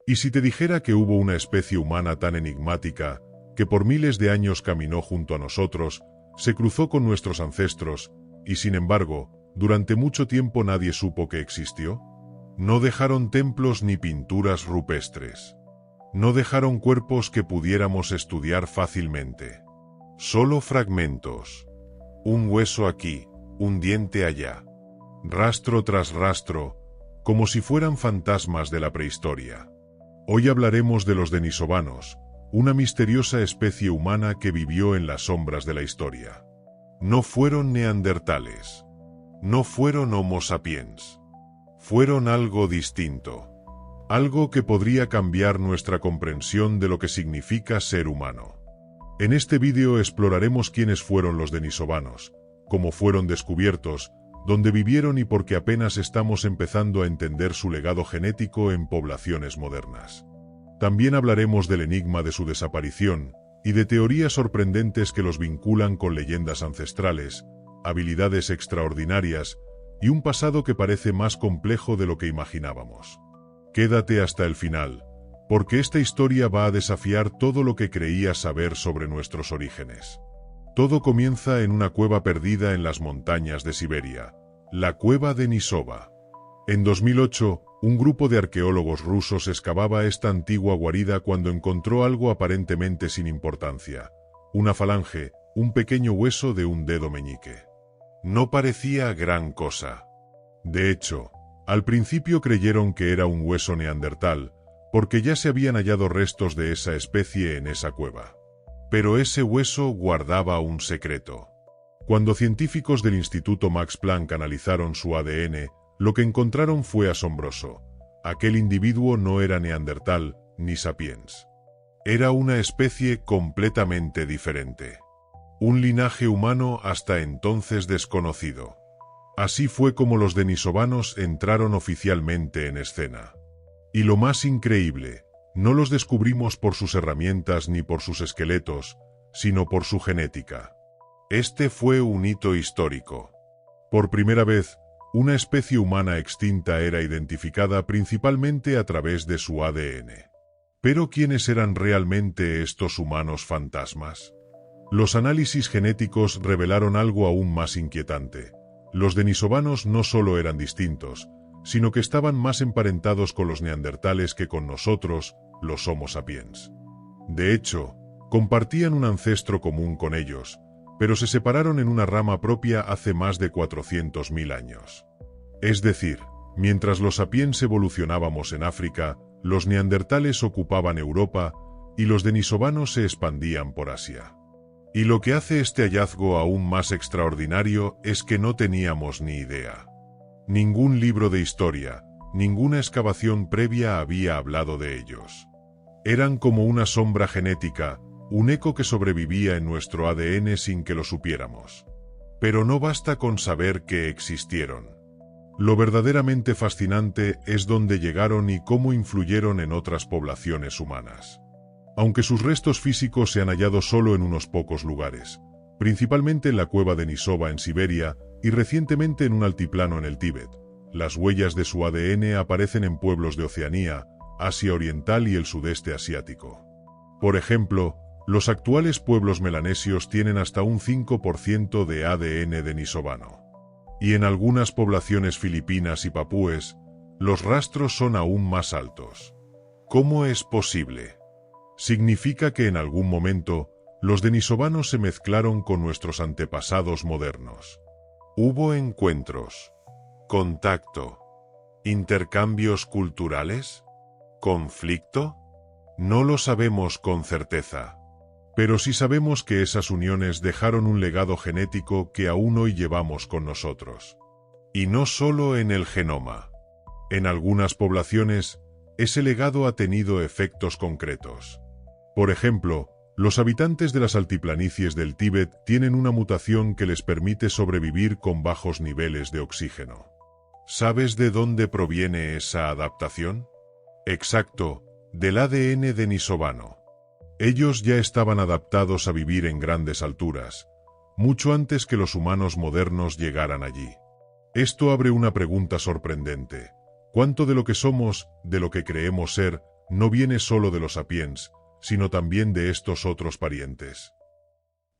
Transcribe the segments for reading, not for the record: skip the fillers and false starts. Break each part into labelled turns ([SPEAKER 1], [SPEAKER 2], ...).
[SPEAKER 1] ¿Y si te dijera que hubo una especie humana tan enigmática, que por miles de años caminó junto a nosotros, se cruzó con nuestros ancestros, y sin embargo, durante mucho tiempo nadie supo que existió? No dejaron templos ni pinturas rupestres. No dejaron cuerpos que pudiéramos estudiar fácilmente. Solo fragmentos. Un hueso aquí, un diente allá. Rastro tras rastro, como si fueran fantasmas de la prehistoria. Hoy hablaremos de los denisovanos, una misteriosa especie humana que vivió en las sombras de la historia. No fueron neandertales. No fueron Homo sapiens. Fueron algo distinto. Algo que podría cambiar nuestra comprensión de lo que significa ser humano. En este vídeo exploraremos quiénes fueron los denisovanos, cómo fueron descubiertos, dónde vivieron y por qué apenas estamos empezando a entender su legado genético en poblaciones modernas. También hablaremos del enigma de su desaparición y de teorías sorprendentes que los vinculan con leyendas ancestrales, habilidades extraordinarias y un pasado que parece más complejo de lo que imaginábamos. Quédate hasta el final, porque esta historia va a desafiar todo lo que creías saber sobre nuestros orígenes. Todo comienza en una cueva perdida en las montañas de Siberia, la cueva Denisova. En 2008, un grupo de arqueólogos rusos excavaba esta antigua guarida cuando encontró algo aparentemente sin importancia: una falange, un pequeño hueso de un dedo meñique. No parecía gran cosa. De hecho, al principio creyeron que era un hueso neandertal, porque ya se habían hallado restos de esa especie en esa cueva. Pero ese hueso guardaba un secreto. Cuando científicos del Instituto Max Planck analizaron su ADN, lo que encontraron fue asombroso. Aquel individuo no era neandertal, ni sapiens. Era una especie completamente diferente. Un linaje humano hasta entonces desconocido. Así fue como los denisovanos entraron oficialmente en escena. Y lo más increíble, no los descubrimos por sus herramientas ni por sus esqueletos, sino por su genética. Este fue un hito histórico. Por primera vez, una especie humana extinta era identificada principalmente a través de su ADN. Pero ¿quiénes eran realmente estos humanos fantasmas? Los análisis genéticos revelaron algo aún más inquietante. Los denisovanos no solo eran distintos, sino que estaban más emparentados con los neandertales que con nosotros, los Homo sapiens. De hecho, compartían un ancestro común con ellos, pero se separaron en una rama propia hace más de 400.000 años. Es decir, mientras los sapiens evolucionábamos en África, los neandertales ocupaban Europa, y los denisovanos se expandían por Asia. Y lo que hace este hallazgo aún más extraordinario es que no teníamos ni idea. Ningún libro de historia, ninguna excavación previa había hablado de ellos. Eran como una sombra genética, un eco que sobrevivía en nuestro ADN sin que lo supiéramos. Pero no basta con saber que existieron. Lo verdaderamente fascinante es dónde llegaron y cómo influyeron en otras poblaciones humanas. Aunque sus restos físicos se han hallado solo en unos pocos lugares, principalmente en la cueva Denisova en Siberia y recientemente en un altiplano en el Tíbet, las huellas de su ADN aparecen en pueblos de Oceanía, Asia Oriental y el sudeste asiático. Por ejemplo, los actuales pueblos melanesios tienen hasta un 5% de ADN denisovano. Y en algunas poblaciones filipinas y papúes, los rastros son aún más altos. ¿Cómo es posible? Significa que en algún momento, los denisovanos se mezclaron con nuestros antepasados modernos. ¿Hubo encuentros, contacto, intercambios culturales, conflicto? No lo sabemos con certeza. Pero sí sabemos que esas uniones dejaron un legado genético que aún hoy llevamos con nosotros. Y no solo en el genoma. En algunas poblaciones, ese legado ha tenido efectos concretos. Por ejemplo, los habitantes de las altiplanicies del Tíbet tienen una mutación que les permite sobrevivir con bajos niveles de oxígeno. ¿Sabes de dónde proviene esa adaptación? Exacto, del ADN denisovano. Ellos ya estaban adaptados a vivir en grandes alturas, mucho antes que los humanos modernos llegaran allí. Esto abre una pregunta sorprendente. ¿Cuánto de lo que somos, de lo que creemos ser, no viene solo de los sapiens, sino también de estos otros parientes.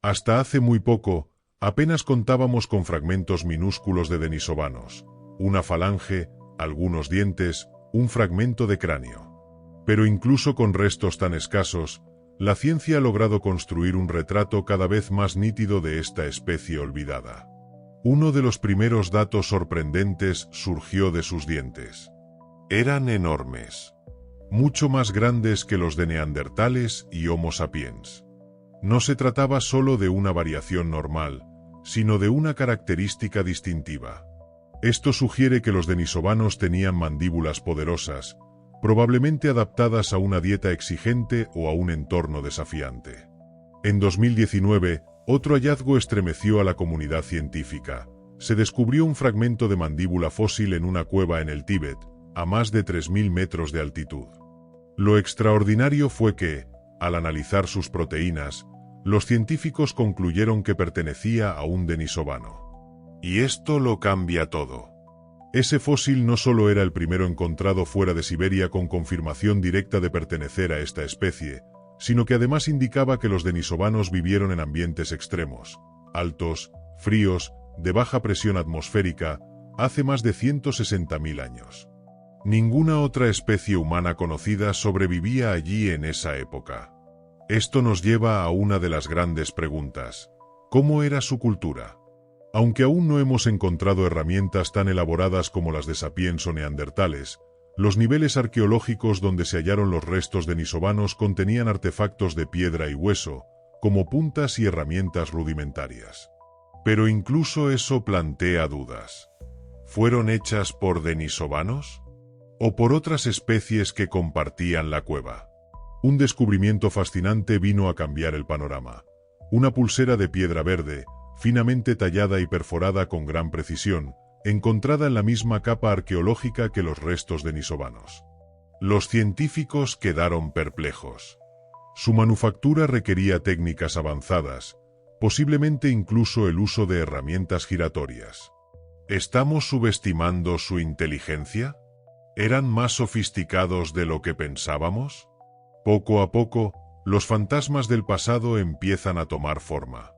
[SPEAKER 1] Hasta hace muy poco, apenas contábamos con fragmentos minúsculos de denisovanos, una falange, algunos dientes, un fragmento de cráneo. Pero incluso con restos tan escasos, la ciencia ha logrado construir un retrato cada vez más nítido de esta especie olvidada. Uno de los primeros datos sorprendentes surgió de sus dientes. Eran enormes, mucho más grandes que los de neandertales y Homo sapiens. No se trataba solo de una variación normal, sino de una característica distintiva. Esto sugiere que los denisovanos tenían mandíbulas poderosas, probablemente adaptadas a una dieta exigente o a un entorno desafiante. En 2019, otro hallazgo estremeció a la comunidad científica. Se descubrió un fragmento de mandíbula fósil en una cueva en el Tíbet, a más de 3.000 metros de altitud. Lo extraordinario fue que, al analizar sus proteínas, los científicos concluyeron que pertenecía a un denisovano. Y esto lo cambia todo. Ese fósil no solo era el primero encontrado fuera de Siberia con confirmación directa de pertenecer a esta especie, sino que además indicaba que los denisovanos vivieron en ambientes extremos, altos, fríos, de baja presión atmosférica, hace más de 160.000 años. Ninguna otra especie humana conocida sobrevivía allí en esa época. Esto nos lleva a una de las grandes preguntas: ¿cómo era su cultura? Aunque aún no hemos encontrado herramientas tan elaboradas como las de sapiens o neandertales, los niveles arqueológicos donde se hallaron los restos denisovanos contenían artefactos de piedra y hueso, como puntas y herramientas rudimentarias. Pero incluso eso plantea dudas. ¿Fueron hechas por denisovanos? ¿O por otras especies que compartían la cueva? Un descubrimiento fascinante vino a cambiar el panorama. Una pulsera de piedra verde, finamente tallada y perforada con gran precisión, encontrada en la misma capa arqueológica que los restos denisovanos. Los científicos quedaron perplejos. Su manufactura requería técnicas avanzadas, posiblemente incluso el uso de herramientas giratorias. ¿Estamos subestimando su inteligencia? ¿Eran más sofisticados de lo que pensábamos? Poco a poco, los fantasmas del pasado empiezan a tomar forma.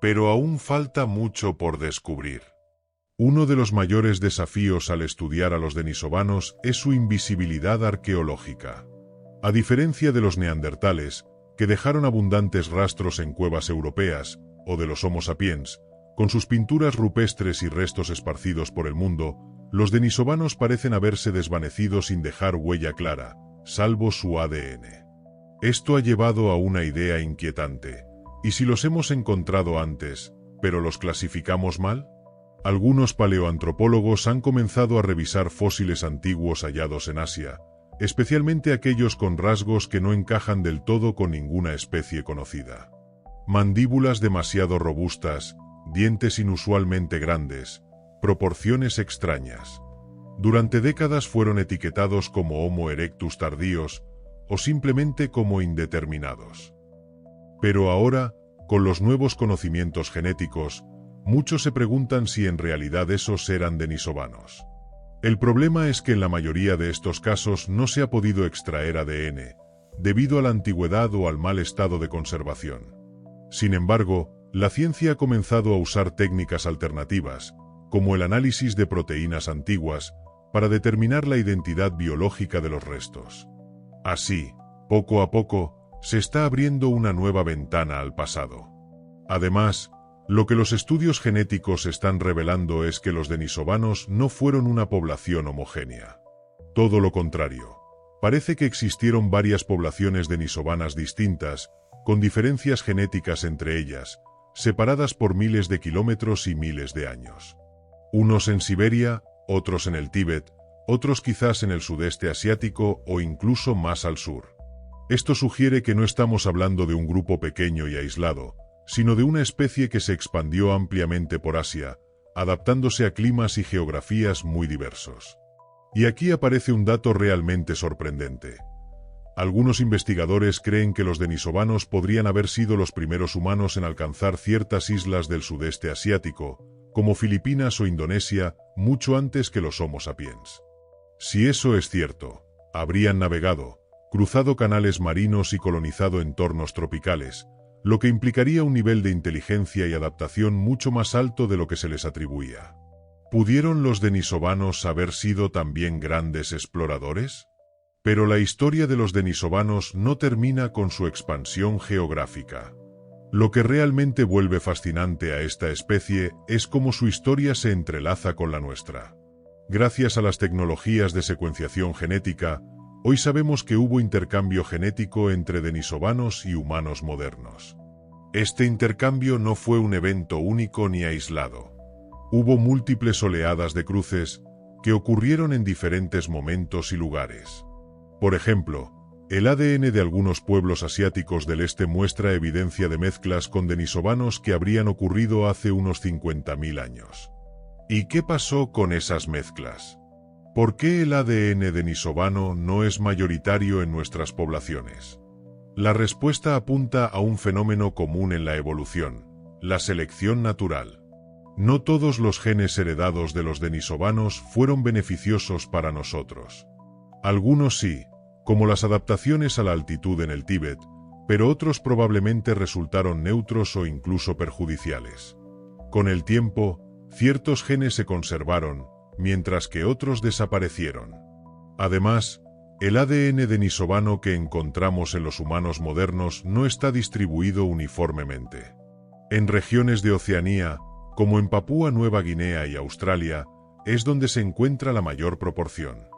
[SPEAKER 1] Pero aún falta mucho por descubrir. Uno de los mayores desafíos al estudiar a los denisovanos es su invisibilidad arqueológica. A diferencia de los neandertales, que dejaron abundantes rastros en cuevas europeas, o de los Homo sapiens, con sus pinturas rupestres y restos esparcidos por el mundo, los denisovanos parecen haberse desvanecido sin dejar huella clara, salvo su ADN. Esto ha llevado a una idea inquietante. ¿Y si los hemos encontrado antes, pero los clasificamos mal? Algunos paleoantropólogos han comenzado a revisar fósiles antiguos hallados en Asia, especialmente aquellos con rasgos que no encajan del todo con ninguna especie conocida. Mandíbulas demasiado robustas, dientes inusualmente grandes, proporciones extrañas. Durante décadas fueron etiquetados como Homo erectus tardíos, o simplemente como indeterminados. Pero ahora, con los nuevos conocimientos genéticos, muchos se preguntan si en realidad esos eran denisovanos. El problema es que en la mayoría de estos casos no se ha podido extraer ADN, debido a la antigüedad o al mal estado de conservación. Sin embargo, la ciencia ha comenzado a usar técnicas alternativas, como el análisis de proteínas antiguas, para determinar la identidad biológica de los restos. Así, poco a poco, se está abriendo una nueva ventana al pasado. Además, lo que los estudios genéticos están revelando es que los denisovanos no fueron una población homogénea. Todo lo contrario. Parece que existieron varias poblaciones denisovanas distintas, con diferencias genéticas entre ellas, separadas por miles de kilómetros y miles de años. Unos en Siberia, otros en el Tíbet, otros quizás en el sudeste asiático o incluso más al sur. Esto sugiere que no estamos hablando de un grupo pequeño y aislado, sino de una especie que se expandió ampliamente por Asia, adaptándose a climas y geografías muy diversos. Y aquí aparece un dato realmente sorprendente. Algunos investigadores creen que los denisovanos podrían haber sido los primeros humanos en alcanzar ciertas islas del sudeste asiático, como Filipinas o Indonesia, mucho antes que los Homo sapiens. Si eso es cierto, habrían navegado, cruzado canales marinos y colonizado entornos tropicales, lo que implicaría un nivel de inteligencia y adaptación mucho más alto de lo que se les atribuía. ¿Pudieron los denisovanos haber sido también grandes exploradores? Pero la historia de los denisovanos no termina con su expansión geográfica. Lo que realmente vuelve fascinante a esta especie es cómo su historia se entrelaza con la nuestra. Gracias a las tecnologías de secuenciación genética, hoy sabemos que hubo intercambio genético entre denisovanos y humanos modernos. Este intercambio no fue un evento único ni aislado. Hubo múltiples oleadas de cruces que ocurrieron en diferentes momentos y lugares. Por ejemplo, el ADN de algunos pueblos asiáticos del este muestra evidencia de mezclas con denisovanos que habrían ocurrido hace unos 50.000 años. ¿Y qué pasó con esas mezclas? ¿Por qué el ADN denisovano no es mayoritario en nuestras poblaciones? La respuesta apunta a un fenómeno común en la evolución, la selección natural. No todos los genes heredados de los denisovanos fueron beneficiosos para nosotros. Algunos sí, como las adaptaciones a la altitud en el Tíbet, pero otros probablemente resultaron neutros o incluso perjudiciales. Con el tiempo, ciertos genes se conservaron, mientras que otros desaparecieron. Además, el ADN denisovano que encontramos en los humanos modernos no está distribuido uniformemente. En regiones de Oceanía, como en Papúa Nueva Guinea y Australia, es donde se encuentra la mayor proporción.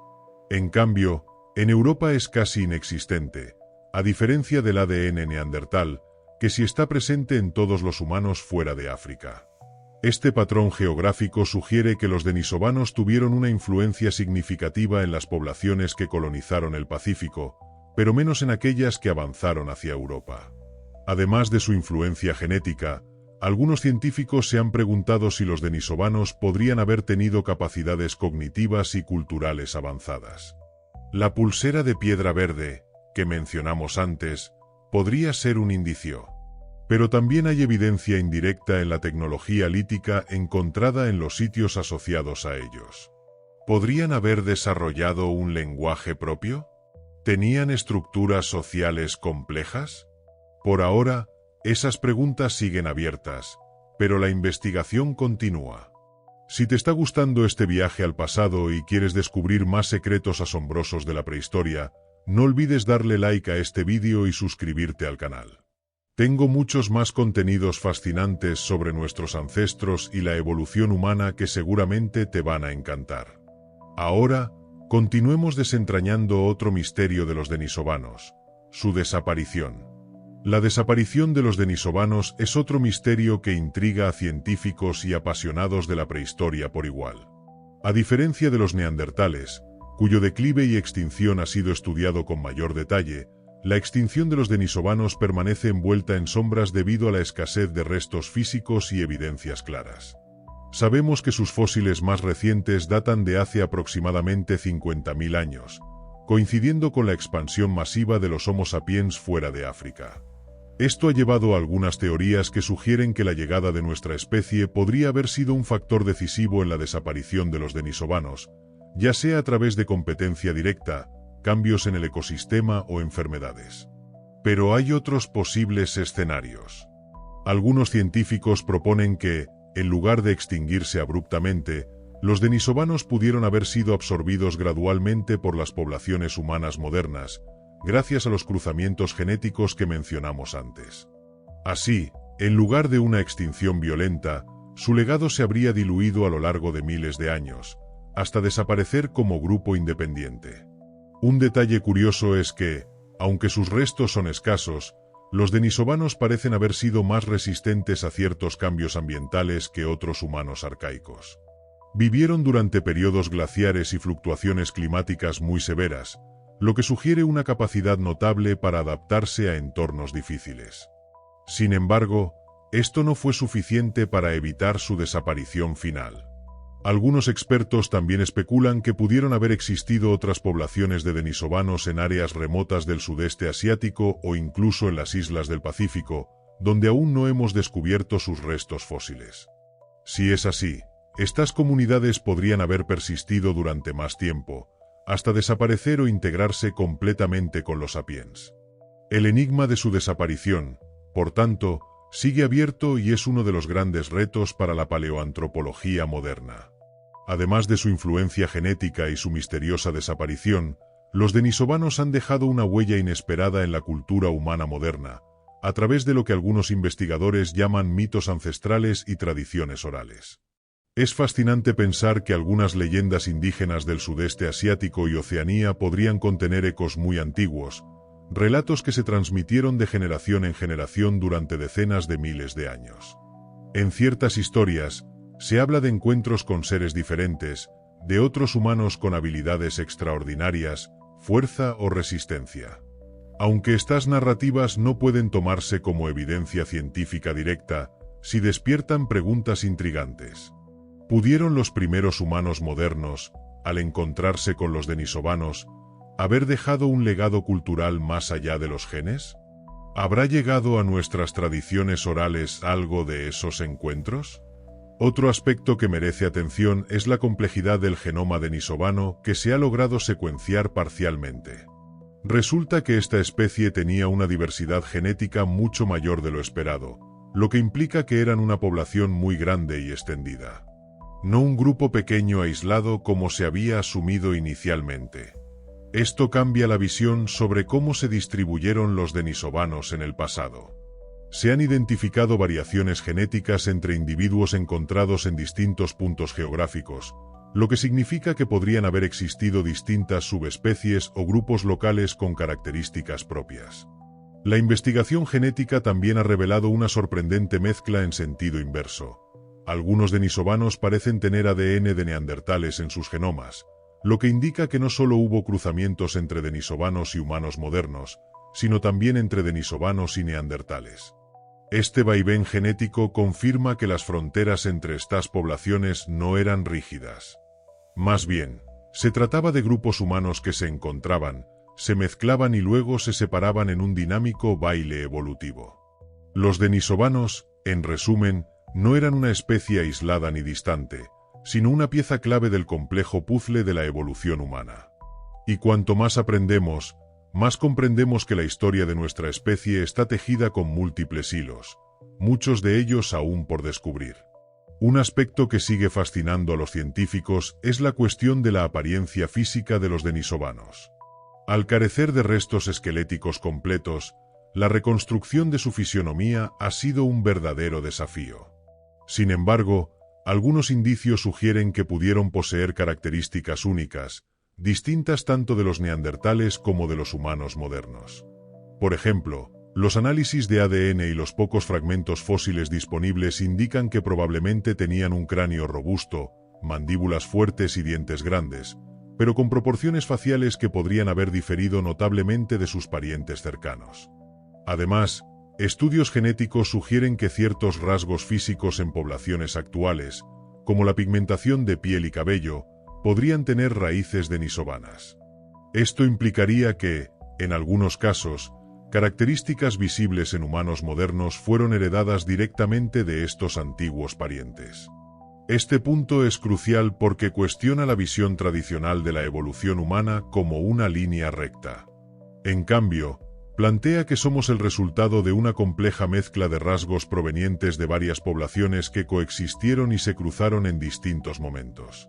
[SPEAKER 1] En cambio, en Europa es casi inexistente, a diferencia del ADN neandertal, que sí está presente en todos los humanos fuera de África. Este patrón geográfico sugiere que los denisovanos tuvieron una influencia significativa en las poblaciones que colonizaron el Pacífico, pero menos en aquellas que avanzaron hacia Europa. Además de su influencia genética, algunos científicos se han preguntado si los denisovanos podrían haber tenido capacidades cognitivas y culturales avanzadas. La pulsera de piedra verde, que mencionamos antes, podría ser un indicio. Pero también hay evidencia indirecta en la tecnología lítica encontrada en los sitios asociados a ellos. ¿Podrían haber desarrollado un lenguaje propio? ¿Tenían estructuras sociales complejas? Por ahora, esas preguntas siguen abiertas, pero la investigación continúa. Si te está gustando este viaje al pasado y quieres descubrir más secretos asombrosos de la prehistoria, no olvides darle like a este vídeo y suscribirte al canal. Tengo muchos más contenidos fascinantes sobre nuestros ancestros y la evolución humana que seguramente te van a encantar. Ahora, continuemos desentrañando otro misterio de los denisovanos, su desaparición. La desaparición de los denisovanos es otro misterio que intriga a científicos y apasionados de la prehistoria por igual. A diferencia de los neandertales, cuyo declive y extinción ha sido estudiado con mayor detalle, la extinción de los denisovanos permanece envuelta en sombras debido a la escasez de restos físicos y evidencias claras. Sabemos que sus fósiles más recientes datan de hace aproximadamente 50.000 años, coincidiendo con la expansión masiva de los Homo sapiens fuera de África. Esto ha llevado a algunas teorías que sugieren que la llegada de nuestra especie podría haber sido un factor decisivo en la desaparición de los denisovanos, ya sea a través de competencia directa, cambios en el ecosistema o enfermedades. Pero hay otros posibles escenarios. Algunos científicos proponen que, en lugar de extinguirse abruptamente, los denisovanos pudieron haber sido absorbidos gradualmente por las poblaciones humanas modernas, gracias a los cruzamientos genéticos que mencionamos antes. Así, en lugar de una extinción violenta, su legado se habría diluido a lo largo de miles de años, hasta desaparecer como grupo independiente. Un detalle curioso es que, aunque sus restos son escasos, los denisovanos parecen haber sido más resistentes a ciertos cambios ambientales que otros humanos arcaicos. Vivieron durante periodos glaciares y fluctuaciones climáticas muy severas, lo que sugiere una capacidad notable para adaptarse a entornos difíciles. Sin embargo, esto no fue suficiente para evitar su desaparición final. Algunos expertos también especulan que pudieron haber existido otras poblaciones de denisovanos en áreas remotas del sudeste asiático o incluso en las islas del Pacífico, donde aún no hemos descubierto sus restos fósiles. Si es así, estas comunidades podrían haber persistido durante más tiempo, hasta desaparecer o integrarse completamente con los sapiens. El enigma de su desaparición, por tanto, sigue abierto y es uno de los grandes retos para la paleoantropología moderna. Además de su influencia genética y su misteriosa desaparición, los denisovanos han dejado una huella inesperada en la cultura humana moderna, a través de lo que algunos investigadores llaman mitos ancestrales y tradiciones orales. Es fascinante pensar que algunas leyendas indígenas del sudeste asiático y Oceanía podrían contener ecos muy antiguos, relatos que se transmitieron de generación en generación durante decenas de miles de años. En ciertas historias, se habla de encuentros con seres diferentes, de otros humanos con habilidades extraordinarias, fuerza o resistencia. Aunque estas narrativas no pueden tomarse como evidencia científica directa, sí despiertan preguntas intrigantes. ¿Pudieron los primeros humanos modernos, al encontrarse con los denisovanos, haber dejado un legado cultural más allá de los genes? ¿Habrá llegado a nuestras tradiciones orales algo de esos encuentros? Otro aspecto que merece atención es la complejidad del genoma denisovano que se ha logrado secuenciar parcialmente. Resulta que esta especie tenía una diversidad genética mucho mayor de lo esperado, lo que implica que eran una población muy grande y extendida. No un grupo pequeño aislado como se había asumido inicialmente. Esto cambia la visión sobre cómo se distribuyeron los denisovanos en el pasado. Se han identificado variaciones genéticas entre individuos encontrados en distintos puntos geográficos, lo que significa que podrían haber existido distintas subespecies o grupos locales con características propias. La investigación genética también ha revelado una sorprendente mezcla en sentido inverso. Algunos denisovanos parecen tener ADN de neandertales en sus genomas, lo que indica que no solo hubo cruzamientos entre denisovanos y humanos modernos, sino también entre denisovanos y neandertales. Este vaivén genético confirma que las fronteras entre estas poblaciones no eran rígidas. Más bien, se trataba de grupos humanos que se encontraban, se mezclaban y luego se separaban en un dinámico baile evolutivo. Los denisovanos, en resumen, no eran una especie aislada ni distante, sino una pieza clave del complejo puzzle de la evolución humana. Y cuanto más aprendemos, más comprendemos que la historia de nuestra especie está tejida con múltiples hilos, muchos de ellos aún por descubrir. Un aspecto que sigue fascinando a los científicos es la cuestión de la apariencia física de los denisovanos. Al carecer de restos esqueléticos completos, la reconstrucción de su fisionomía ha sido un verdadero desafío. Sin embargo, algunos indicios sugieren que pudieron poseer características únicas, distintas tanto de los neandertales como de los humanos modernos. Por ejemplo, los análisis de ADN y los pocos fragmentos fósiles disponibles indican que probablemente tenían un cráneo robusto, mandíbulas fuertes y dientes grandes, pero con proporciones faciales que podrían haber diferido notablemente de sus parientes cercanos. Además, estudios genéticos sugieren que ciertos rasgos físicos en poblaciones actuales, como la pigmentación de piel y cabello, podrían tener raíces denisovanas. Esto implicaría que, en algunos casos, características visibles en humanos modernos fueron heredadas directamente de estos antiguos parientes. Este punto es crucial porque cuestiona la visión tradicional de la evolución humana como una línea recta. En cambio, plantea que somos el resultado de una compleja mezcla de rasgos provenientes de varias poblaciones que coexistieron y se cruzaron en distintos momentos.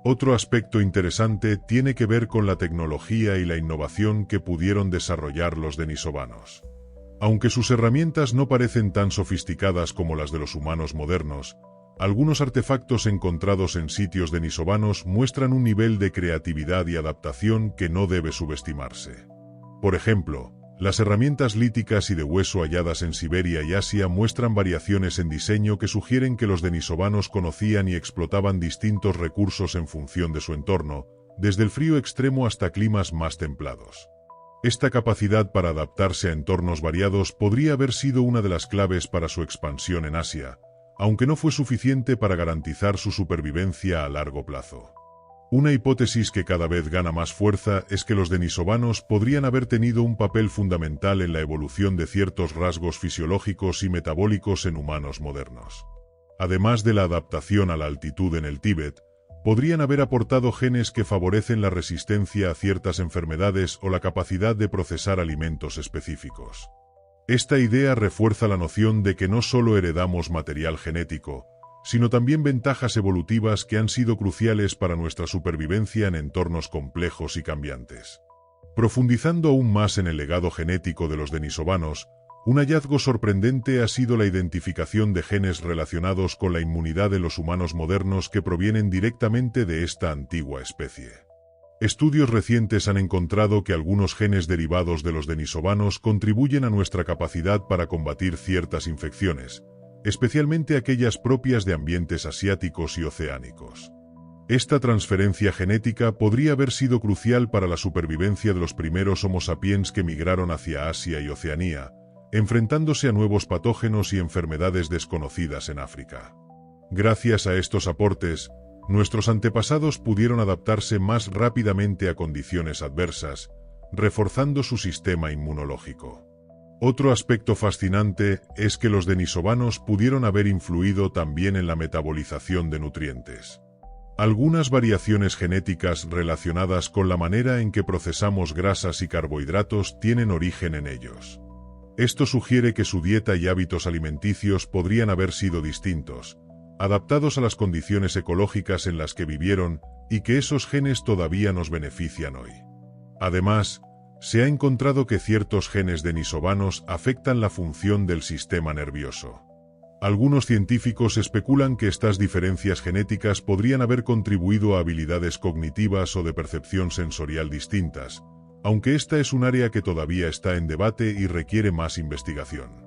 [SPEAKER 1] Otro aspecto interesante tiene que ver con la tecnología y la innovación que pudieron desarrollar los denisovanos. Aunque sus herramientas no parecen tan sofisticadas como las de los humanos modernos, algunos artefactos encontrados en sitios denisovanos muestran un nivel de creatividad y adaptación que no debe subestimarse. Por ejemplo, las herramientas líticas y de hueso halladas en Siberia y Asia muestran variaciones en diseño que sugieren que los denisovanos conocían y explotaban distintos recursos en función de su entorno, desde el frío extremo hasta climas más templados. Esta capacidad para adaptarse a entornos variados podría haber sido una de las claves para su expansión en Asia, aunque no fue suficiente para garantizar su supervivencia a largo plazo. Una hipótesis que cada vez gana más fuerza es que los denisovanos podrían haber tenido un papel fundamental en la evolución de ciertos rasgos fisiológicos y metabólicos en humanos modernos. Además de la adaptación a la altitud en el Tíbet, podrían haber aportado genes que favorecen la resistencia a ciertas enfermedades o la capacidad de procesar alimentos específicos. Esta idea refuerza la noción de que no solo heredamos material genético, sino también ventajas evolutivas que han sido cruciales para nuestra supervivencia en entornos complejos y cambiantes. Profundizando aún más en el legado genético de los denisovanos, un hallazgo sorprendente ha sido la identificación de genes relacionados con la inmunidad de los humanos modernos que provienen directamente de esta antigua especie. Estudios recientes han encontrado que algunos genes derivados de los denisovanos contribuyen a nuestra capacidad para combatir ciertas infecciones, especialmente aquellas propias de ambientes asiáticos y oceánicos. Esta transferencia genética podría haber sido crucial para la supervivencia de los primeros Homo sapiens que migraron hacia Asia y Oceanía, enfrentándose a nuevos patógenos y enfermedades desconocidas en África. Gracias a estos aportes, nuestros antepasados pudieron adaptarse más rápidamente a condiciones adversas, reforzando su sistema inmunológico. Otro aspecto fascinante es que los denisovanos pudieron haber influido también en la metabolización de nutrientes. Algunas variaciones genéticas relacionadas con la manera en que procesamos grasas y carbohidratos tienen origen en ellos. Esto sugiere que su dieta y hábitos alimenticios podrían haber sido distintos, adaptados a las condiciones ecológicas en las que vivieron, y que esos genes todavía nos benefician hoy. Además, se ha encontrado que ciertos genes denisovanos afectan la función del sistema nervioso. Algunos científicos especulan que estas diferencias genéticas podrían haber contribuido a habilidades cognitivas o de percepción sensorial distintas, aunque esta es un área que todavía está en debate y requiere más investigación.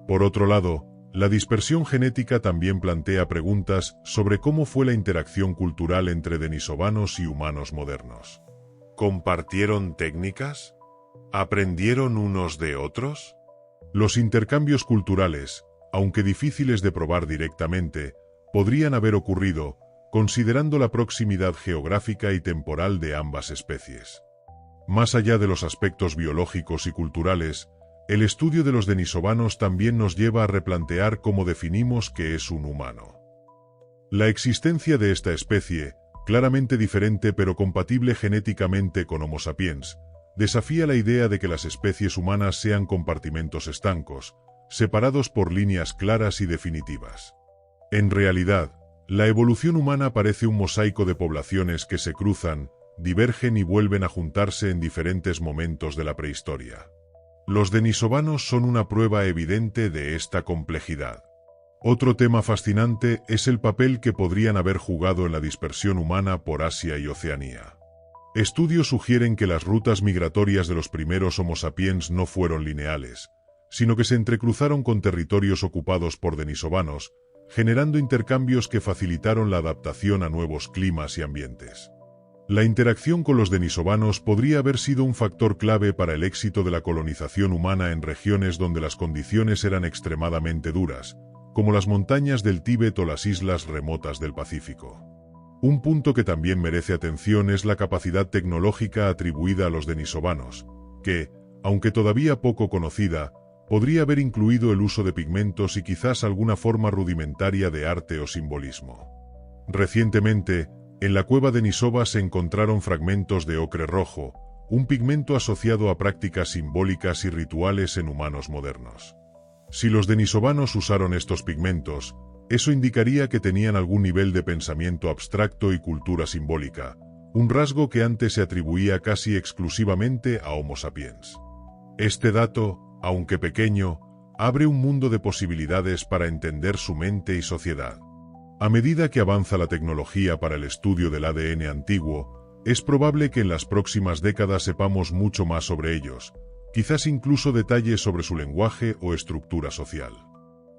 [SPEAKER 1] Por otro lado, la dispersión genética también plantea preguntas sobre cómo fue la interacción cultural entre denisovanos y humanos modernos. ¿Compartieron técnicas? ¿Aprendieron unos de otros? Los intercambios culturales, aunque difíciles de probar directamente, podrían haber ocurrido, considerando la proximidad geográfica y temporal de ambas especies. Más allá de los aspectos biológicos y culturales, el estudio de los denisovanos también nos lleva a replantear cómo definimos qué es un humano. La existencia de esta especie, claramente diferente pero compatible genéticamente con Homo sapiens, desafía la idea de que las especies humanas sean compartimentos estancos, separados por líneas claras y definitivas. En realidad, la evolución humana parece un mosaico de poblaciones que se cruzan, divergen y vuelven a juntarse en diferentes momentos de la prehistoria. Los denisovanos son una prueba evidente de esta complejidad. Otro tema fascinante es el papel que podrían haber jugado en la dispersión humana por Asia y Oceanía. Estudios sugieren que las rutas migratorias de los primeros Homo sapiens no fueron lineales, sino que se entrecruzaron con territorios ocupados por denisovanos, generando intercambios que facilitaron la adaptación a nuevos climas y ambientes. La interacción con los denisovanos podría haber sido un factor clave para el éxito de la colonización humana en regiones donde las condiciones eran extremadamente duras, como las montañas del Tíbet o las islas remotas del Pacífico. Un punto que también merece atención es la capacidad tecnológica atribuida a los denisovanos, que, aunque todavía poco conocida, podría haber incluido el uso de pigmentos y quizás alguna forma rudimentaria de arte o simbolismo. Recientemente, en la cueva Denisova se encontraron fragmentos de ocre rojo, un pigmento asociado a prácticas simbólicas y rituales en humanos modernos. Si los denisovanos usaron estos pigmentos, eso indicaría que tenían algún nivel de pensamiento abstracto y cultura simbólica, un rasgo que antes se atribuía casi exclusivamente a Homo sapiens. Este dato, aunque pequeño, abre un mundo de posibilidades para entender su mente y sociedad. A medida que avanza la tecnología para el estudio del ADN antiguo, es probable que en las próximas décadas sepamos mucho más sobre ellos, quizás incluso detalles sobre su lenguaje o estructura social.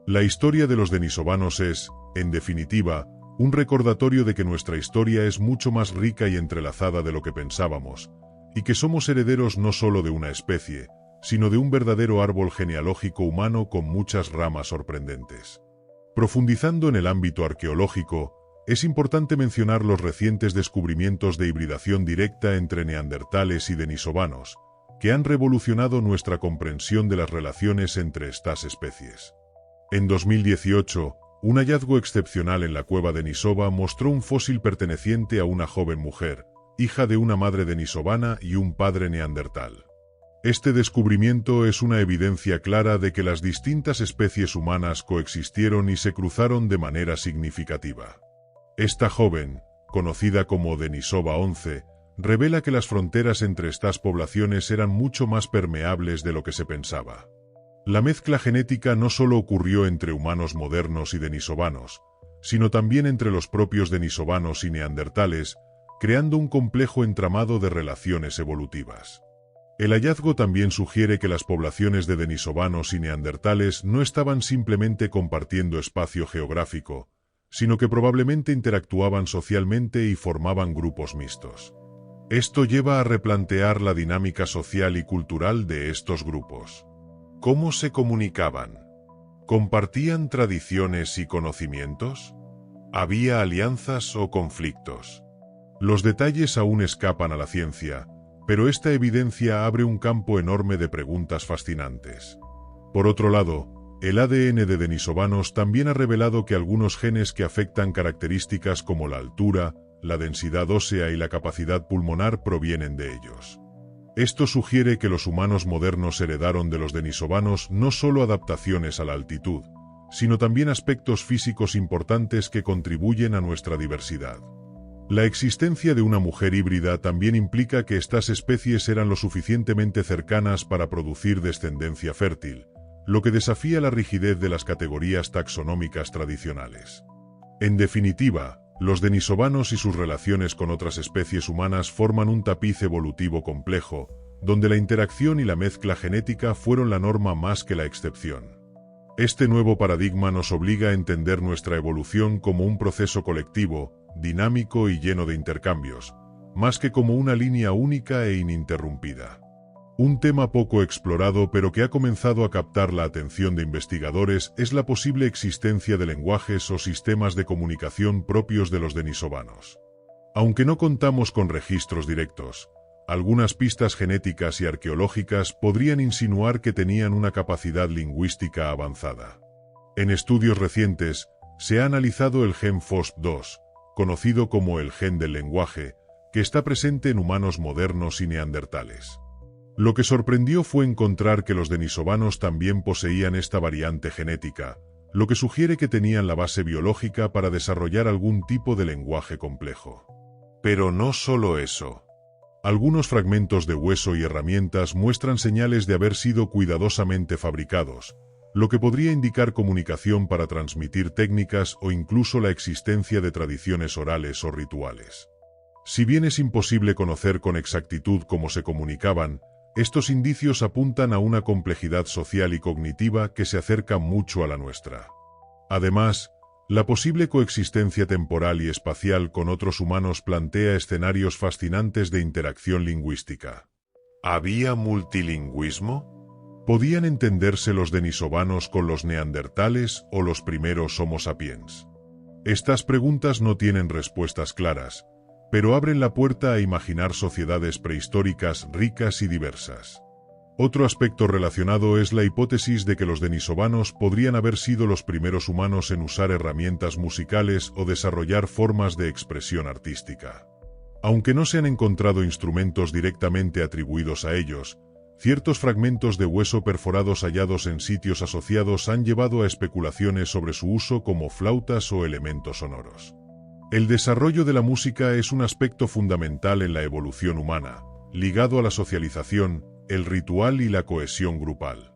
[SPEAKER 1] La historia de los denisovanos es, en definitiva, un recordatorio de que nuestra historia es mucho más rica y entrelazada de lo que pensábamos, y que somos herederos no solo de una especie, sino de un verdadero árbol genealógico humano con muchas ramas sorprendentes. Profundizando en el ámbito arqueológico, es importante mencionar los recientes descubrimientos de hibridación directa entre neandertales y denisovanos, que han revolucionado nuestra comprensión de las relaciones entre estas especies. En 2018, Un hallazgo excepcional en la cueva Denisova mostró un fósil perteneciente a una joven mujer, hija de una madre denisovana y un padre neandertal. Este descubrimiento es una evidencia clara de que las distintas especies humanas coexistieron y se cruzaron de manera significativa. Esta joven, conocida como Denisova 11, revela que las fronteras entre estas poblaciones eran mucho más permeables de lo que se pensaba. La mezcla genética no solo ocurrió entre humanos modernos y denisovanos, sino también entre los propios denisovanos y neandertales, creando un complejo entramado de relaciones evolutivas. El hallazgo también sugiere que las poblaciones de denisovanos y neandertales no estaban simplemente compartiendo espacio geográfico, sino que probablemente interactuaban socialmente y formaban grupos mixtos. Esto lleva a replantear la dinámica social y cultural de estos grupos. ¿Cómo se comunicaban? ¿Compartían tradiciones y conocimientos? ¿Había alianzas o conflictos? Los detalles aún escapan a la ciencia, pero esta evidencia abre un campo enorme de preguntas fascinantes. Por otro lado, el ADN de denisovanos también ha revelado que algunos genes que afectan características como la altura, la densidad ósea y la capacidad pulmonar provienen de ellos. Esto sugiere que los humanos modernos heredaron de los denisovanos no solo adaptaciones a la altitud, sino también aspectos físicos importantes que contribuyen a nuestra diversidad. La existencia de una mujer híbrida también implica que estas especies eran lo suficientemente cercanas para producir descendencia fértil, lo que desafía la rigidez de las categorías taxonómicas tradicionales. En definitiva, los denisovanos y sus relaciones con otras especies humanas forman un tapiz evolutivo complejo, donde la interacción y la mezcla genética fueron la norma más que la excepción. Este nuevo paradigma nos obliga a entender nuestra evolución como un proceso colectivo, dinámico y lleno de intercambios, más que como una línea única e ininterrumpida. Un tema poco explorado pero que ha comenzado a captar la atención de investigadores es la posible existencia de lenguajes o sistemas de comunicación propios de los denisovanos. Aunque no contamos con registros directos, algunas pistas genéticas y arqueológicas podrían insinuar que tenían una capacidad lingüística avanzada. En estudios recientes, se ha analizado el gen FOSP2, conocido como el gen del lenguaje, que está presente en humanos modernos y neandertales. Lo que sorprendió fue encontrar que los denisovanos también poseían esta variante genética, lo que sugiere que tenían la base biológica para desarrollar algún tipo de lenguaje complejo. Pero no solo eso. Algunos fragmentos de hueso y herramientas muestran señales de haber sido cuidadosamente fabricados, lo que podría indicar comunicación para transmitir técnicas o incluso la existencia de tradiciones orales o rituales. Si bien es imposible conocer con exactitud cómo se comunicaban, estos indicios apuntan a una complejidad social y cognitiva que se acerca mucho a la nuestra. Además, la posible coexistencia temporal y espacial con otros humanos plantea escenarios fascinantes de interacción lingüística. ¿Había multilingüismo? ¿Podían entenderse los denisovanos con los neandertales o los primeros Homo sapiens? Estas preguntas no tienen respuestas claras, pero abren la puerta a imaginar sociedades prehistóricas ricas y diversas. Otro aspecto relacionado es la hipótesis de que los denisovanos podrían haber sido los primeros humanos en usar herramientas musicales o desarrollar formas de expresión artística. Aunque no se han encontrado instrumentos directamente atribuidos a ellos, ciertos fragmentos de hueso perforados hallados en sitios asociados han llevado a especulaciones sobre su uso como flautas o elementos sonoros. El desarrollo de la música es un aspecto fundamental en la evolución humana, ligado a la socialización, el ritual y la cohesión grupal.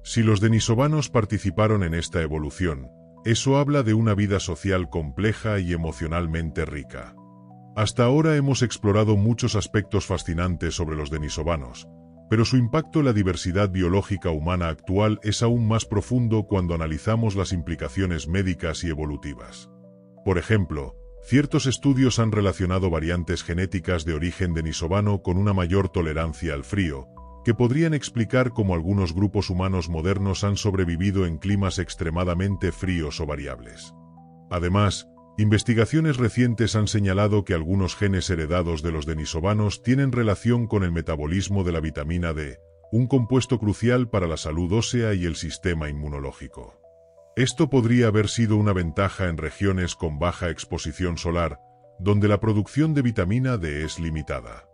[SPEAKER 1] Si los denisovanos participaron en esta evolución, eso habla de una vida social compleja y emocionalmente rica. Hasta ahora hemos explorado muchos aspectos fascinantes sobre los denisovanos, pero su impacto en la diversidad biológica humana actual es aún más profundo cuando analizamos las implicaciones médicas y evolutivas. Por ejemplo, ciertos estudios han relacionado variantes genéticas de origen denisovano con una mayor tolerancia al frío, que podrían explicar cómo algunos grupos humanos modernos han sobrevivido en climas extremadamente fríos o variables. Además, investigaciones recientes han señalado que algunos genes heredados de los denisovanos tienen relación con el metabolismo de la vitamina D, un compuesto crucial para la salud ósea y el sistema inmunológico. Esto podría haber sido una ventaja en regiones con baja exposición solar, donde la producción de vitamina D es limitada.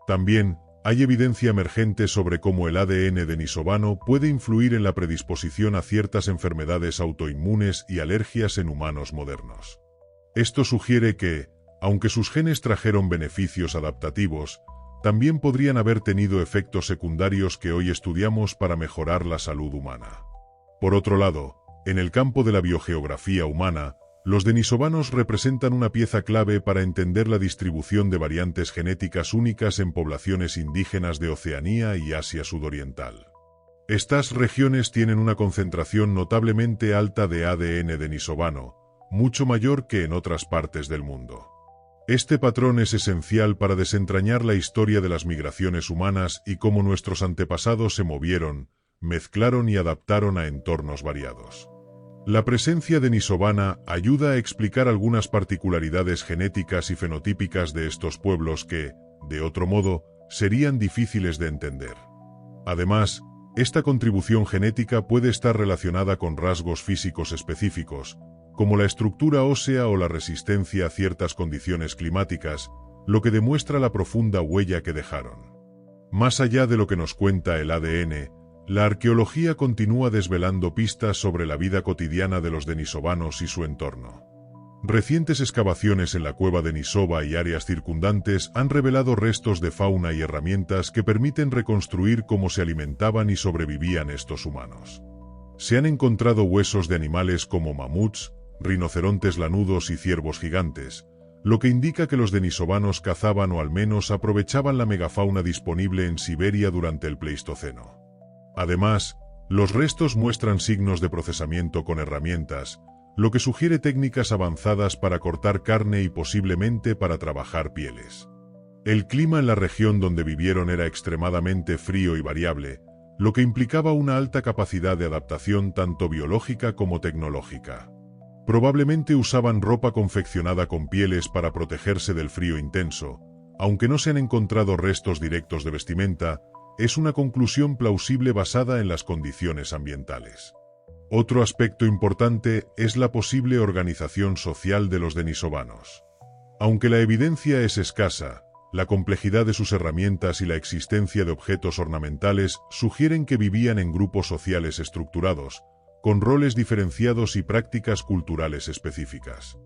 [SPEAKER 1] También, hay evidencia emergente sobre cómo el ADN denisovano puede influir en la predisposición a ciertas enfermedades autoinmunes y alergias en humanos modernos. Esto sugiere que, aunque sus genes trajeron beneficios adaptativos, también podrían haber tenido efectos secundarios que hoy estudiamos para mejorar la salud humana. Por otro lado, en el campo de la biogeografía humana, los denisovanos representan una pieza clave para entender la distribución de variantes genéticas únicas en poblaciones indígenas de Oceanía y Asia sudoriental. Estas regiones tienen una concentración notablemente alta de ADN denisovano, mucho mayor que en otras partes del mundo. Este patrón es esencial para desentrañar la historia de las migraciones humanas y cómo nuestros antepasados se movieron, mezclaron y adaptaron a entornos variados. La presencia denisovana ayuda a explicar algunas particularidades genéticas y fenotípicas de estos pueblos que, de otro modo, serían difíciles de entender. Además, esta contribución genética puede estar relacionada con rasgos físicos específicos, como la estructura ósea o la resistencia a ciertas condiciones climáticas, lo que demuestra la profunda huella que dejaron. Más allá de lo que nos cuenta el ADN, la arqueología continúa desvelando pistas sobre la vida cotidiana de los denisovanos y su entorno. Recientes excavaciones en la cueva Denisova y áreas circundantes han revelado restos de fauna y herramientas que permiten reconstruir cómo se alimentaban y sobrevivían estos humanos. Se han encontrado huesos de animales como mamuts, rinocerontes lanudos y ciervos gigantes, lo que indica que los denisovanos cazaban o al menos aprovechaban la megafauna disponible en Siberia durante el Pleistoceno. Además, los restos muestran signos de procesamiento con herramientas, lo que sugiere técnicas avanzadas para cortar carne y posiblemente para trabajar pieles. El clima en la región donde vivieron era extremadamente frío y variable, lo que implicaba una alta capacidad de adaptación tanto biológica como tecnológica. Probablemente usaban ropa confeccionada con pieles para protegerse del frío intenso, aunque no se han encontrado restos directos de vestimenta. Es una conclusión plausible basada en las condiciones ambientales. Otro aspecto importante es la posible organización social de los denisovanos. Aunque la evidencia es escasa, la complejidad de sus herramientas y la existencia de objetos ornamentales sugieren que vivían en grupos sociales estructurados, con roles diferenciados y prácticas culturales específicas.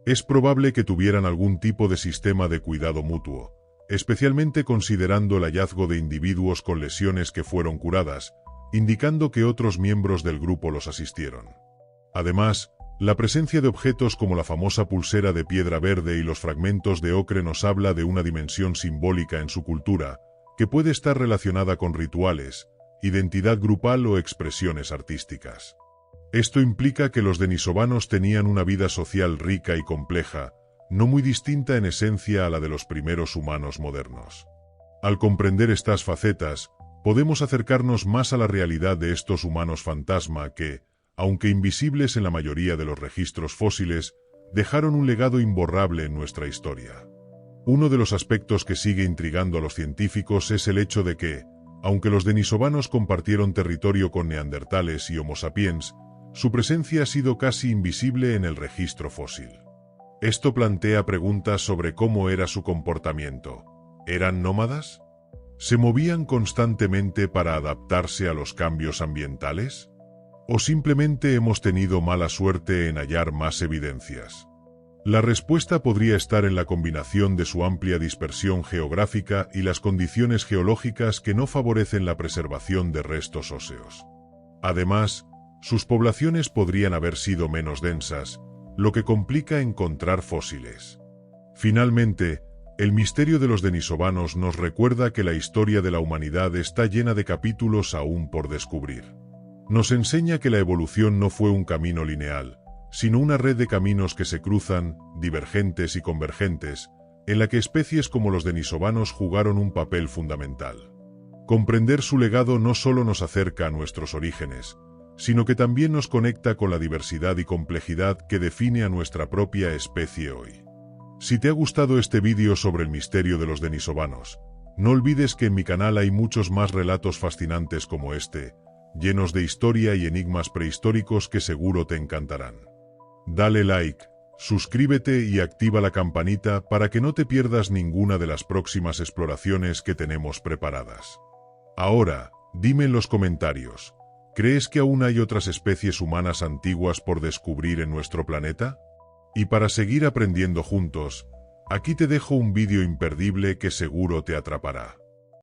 [SPEAKER 1] Es probable que tuvieran algún tipo de sistema de cuidado mutuo, especialmente considerando el hallazgo de individuos con lesiones que fueron curadas, indicando que otros miembros del grupo los asistieron. Además, la presencia de objetos como la famosa pulsera de piedra verde y los fragmentos de ocre nos habla de una dimensión simbólica en su cultura, que puede estar relacionada con rituales, identidad grupal o expresiones artísticas. Esto implica que los denisovanos tenían una vida social rica y compleja, no muy distinta en esencia a la de los primeros humanos modernos. Al comprender estas facetas, podemos acercarnos más a la realidad de estos humanos fantasma que, aunque invisibles en la mayoría de los registros fósiles, dejaron un legado imborrable en nuestra historia. Uno de los aspectos que sigue intrigando a los científicos es el hecho de que, aunque los denisovanos compartieron territorio con neandertales y Homo sapiens, su presencia ha sido casi invisible en el registro fósil. Esto plantea preguntas sobre cómo era su comportamiento. ¿Eran nómadas? ¿Se movían constantemente para adaptarse a los cambios ambientales? ¿O simplemente hemos tenido mala suerte en hallar más evidencias? La respuesta podría estar en la combinación de su amplia dispersión geográfica y las condiciones geológicas que no favorecen la preservación de restos óseos. Además, sus poblaciones podrían haber sido menos densas, lo que complica encontrar fósiles. Finalmente, el misterio de los denisovanos nos recuerda que la historia de la humanidad está llena de capítulos aún por descubrir. Nos enseña que la evolución no fue un camino lineal, sino una red de caminos que se cruzan, divergentes y convergentes, en la que especies como los denisovanos jugaron un papel fundamental. Comprender su legado no solo nos acerca a nuestros orígenes, sino que también nos conecta con la diversidad y complejidad que define a nuestra propia especie hoy. Si te ha gustado este vídeo sobre el misterio de los denisovanos, no olvides que en mi canal hay muchos más relatos fascinantes como este, llenos de historia y enigmas prehistóricos que seguro te encantarán. Dale like, suscríbete y activa la campanita para que no te pierdas ninguna de las próximas exploraciones que tenemos preparadas. Ahora, dime en los comentarios, ¿crees que aún hay otras especies humanas antiguas por descubrir en nuestro planeta? Y para seguir aprendiendo juntos, aquí te dejo un vídeo imperdible que seguro te atrapará.